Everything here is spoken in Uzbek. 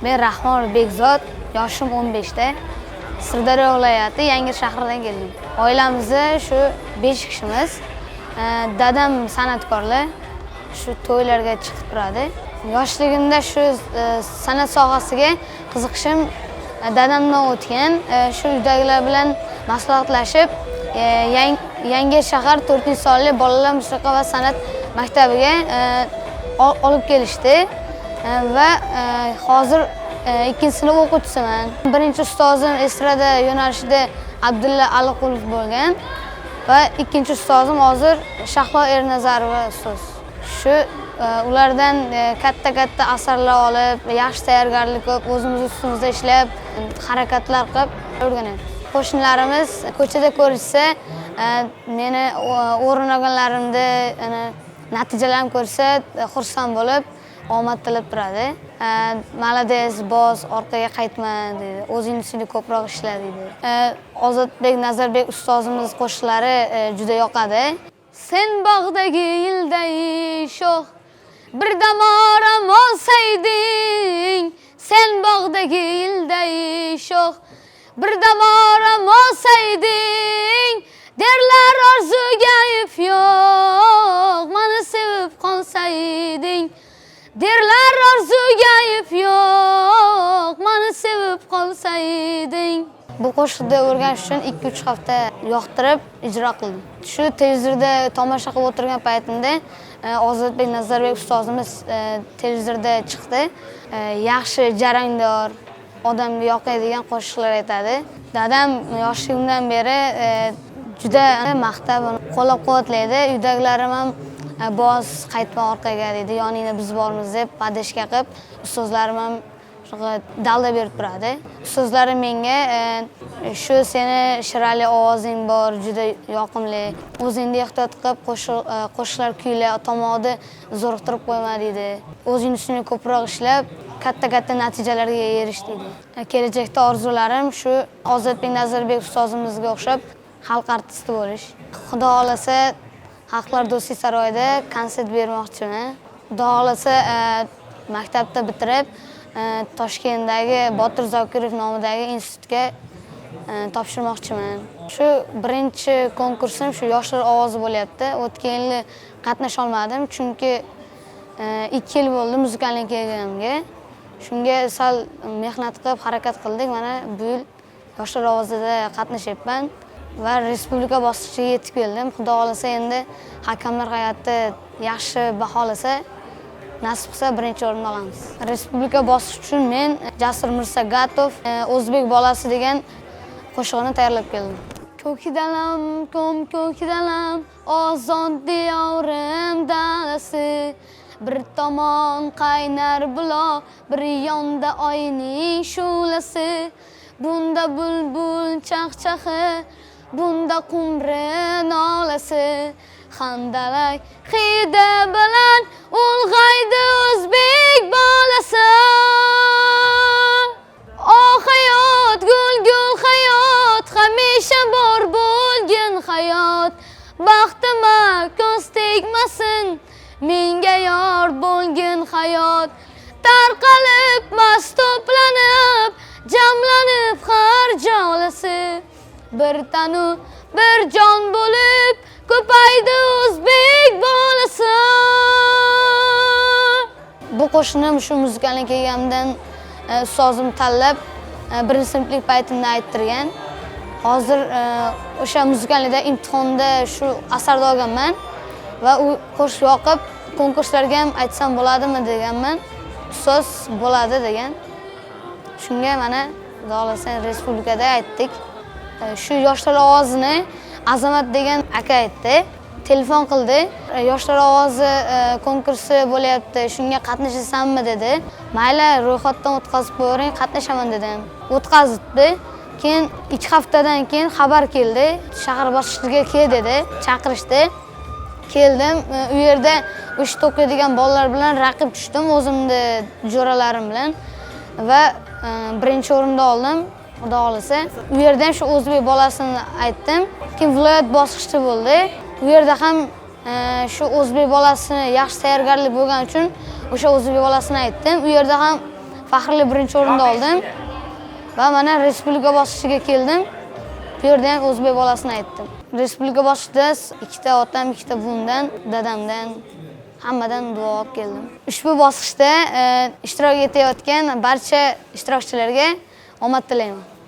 Men Rahmonov Bekzod, yoshim 15 da. Sirdaryo viloyati Yangi shahridan keldim. Oilamizda shu 5 kishimiz. Dadam san'atkorlar, shu to'ylarga chiqib turadi. Yoshligimda shu san'at sohasiga qiziqishim dadamdan o'tgan. Shu uydagilar bilan maslahatlashib, Yangi shahar 4-sonli bolalar musiqa va san'at maktabiga olib kelishdi va hozir 2-sinf o'quvchisiman. Birinchi ustozim estrada yo'nalishida Abdulla Aliqulov bo'lgan va ikkinchi ustozim hozir Shahlo Ernazarova ustoz. Shu ulardan katta asarlar olib, yaxshi tayyorgarlik qilib, o'zimiz ustimizda ishlab, harakatlar qilib o'rganyapmiz. Qo'shnilarimiz ko'chada ko'rishsa, meni o'rin olganlarimda natijalarim ko'rsa, xursand bo'lib, omad tilab turadi. Malades, boz, orqaga qaytma deydi. O'zing ustida ko'proq ishla deydi. Ozodbek Nazarbek ustozimiz qo'shiqlari juda yoqadi. Sen bog'dagi yilday sho'x bir damoram olsayding, sen bog'dagi yilday sho'x bir damoram olsayding, derlar orzuga ip yo'q, meni sevib qolsayding. Derlar orzuga ip yo'q, meni sevib qolsayding. Bu qo'shiqni o'rganish uchun 2-3 hafta yoqtirib ijro qildim. Shu televizorda tomosha qilib o'tirgan paytimda Ozodbek Nazarbek ustozimiz televizorda chiqdi. Yaxshi jarangdor, odamga yoqadigan qo'shiqlar aytadi. Dadam yoshligimdan beri juda maqtab, qo'llab-quvvatlaydi. Uydagilarim ham boz, qaytma orqaga deydi, yoningda biz bormiz deb podeshka qilib, ustozlarim ham dalda berib turadi. Ustozlarim menga shu seni shirali ovozing bor, juda yoqimli. O'zingni ehtiyot qilib qo'shiqlar kuyla, tomog'ini zo'riqtirib qo'yma deydi. O'zing ustida ko'proq ishlab, katta natijalarga erish deydi. Kelajakda orzularim shu Ozodbek Nazarbek ustozimizga o'xshab xalq artisti bo'lish. Xudo xolasa Xalqlar do'stlik saroyida konsert bermoqchiman. Xudo xolasa maktabda bitirib Toshkentdagi Botir Zokirov nomidagi institutga topshirmoqchiman. Shu birinchi konkursim shu yoshlar ovozi bo'lyapti. O'tgan yil qatnasha olmadim, chunki 2 yil bo'ldi musikalning kelganimga. Shunga sal mehnat qilib, harakat qildik. Mana bu yil yoshlar ovozida qatnashyapman va respublika bosqichiga yetib keldim. Xudo xolasa endi hakamlar hay'ati yaxshi baholasa, nasib qilsa birinchi o'rinni olamiz. Respublika bosqichi uchun men Jasur Mirsagatov O'zbek bolasi degan qo'shig'ini tayyorlab keldim. Ko'kdalam, ko'kdalam, ozod diyorim dalasi. Bir tomon qaynar buloq, bir yonda oyning shu'lasi. Bunda bulbul chaqchaqi, bunda qumri nolasi. Xandalak hidi bilan ulg'aydi o'zbek bolasi. O hayot, gul hayot, hamisha bor bo'lgin hayot. Baxtima ko'z tegmasin, menga yor bo'lgin hayot. Tarqalib, mast to'planib, jamlanib har jolasi. Bir tanu, bir jon bo'lib ko'paydi o'zbek bolasi. Bu qo'shiqni shu musikalni kelganimdan ustozim tanlab, birinchi sinflik paytimda ayttirgan. Hozir o'sha musikalida imtihonda shu asarni olganman va u qo'shiq yoqib, konkurslarga ham aytsam bo'ladimi deganman. Ustoz bo'ladi degan. Shunga mana xudo xolasa respublikada aytdik. Shu yoshlar ovozini Azamat degan aka aytdi. Telefon qildi. Yoshlar ovozi konkursi bo'lyapti. Shunga qatnashasanmi dedi. Mayli, ro'yxatdan o'tkazib qo'ying, qatnashaman dedim. O'tkazibdi. Keyin 2 haftadan keyin xabar keldi. Shahar boshlig'iga kel dedi, chaqirishdi. Keldim. U yerda o'sha o'qiydigan bolalar bilan raqib tushdim, o'zimni jo'ralarim bilan va birinchi o'rinda oldim. Xudo xolasa. U yerda ham shu o'zbek bolasini aytdim. Keyin viloyat bosqichi bo'ldi. U yerda ham shu o'zbek bolasini yaxshi tayyorgarlik bo'lgani uchun o'sha o'zbek bolasini aytdim. U yerda ham faxrli birinchi o'rinda oldim va mana respublika bosqichiga keldim. Bu yerda ham o'zbek bolasini aytdim. Respublika bosqichida ikkita otam, ikkita buvimdan, dadamdan, hammadan duo olib keldim. Ushbu bosqichda ishtirok etayotgan barcha ishtirokchilarga omad tilayman.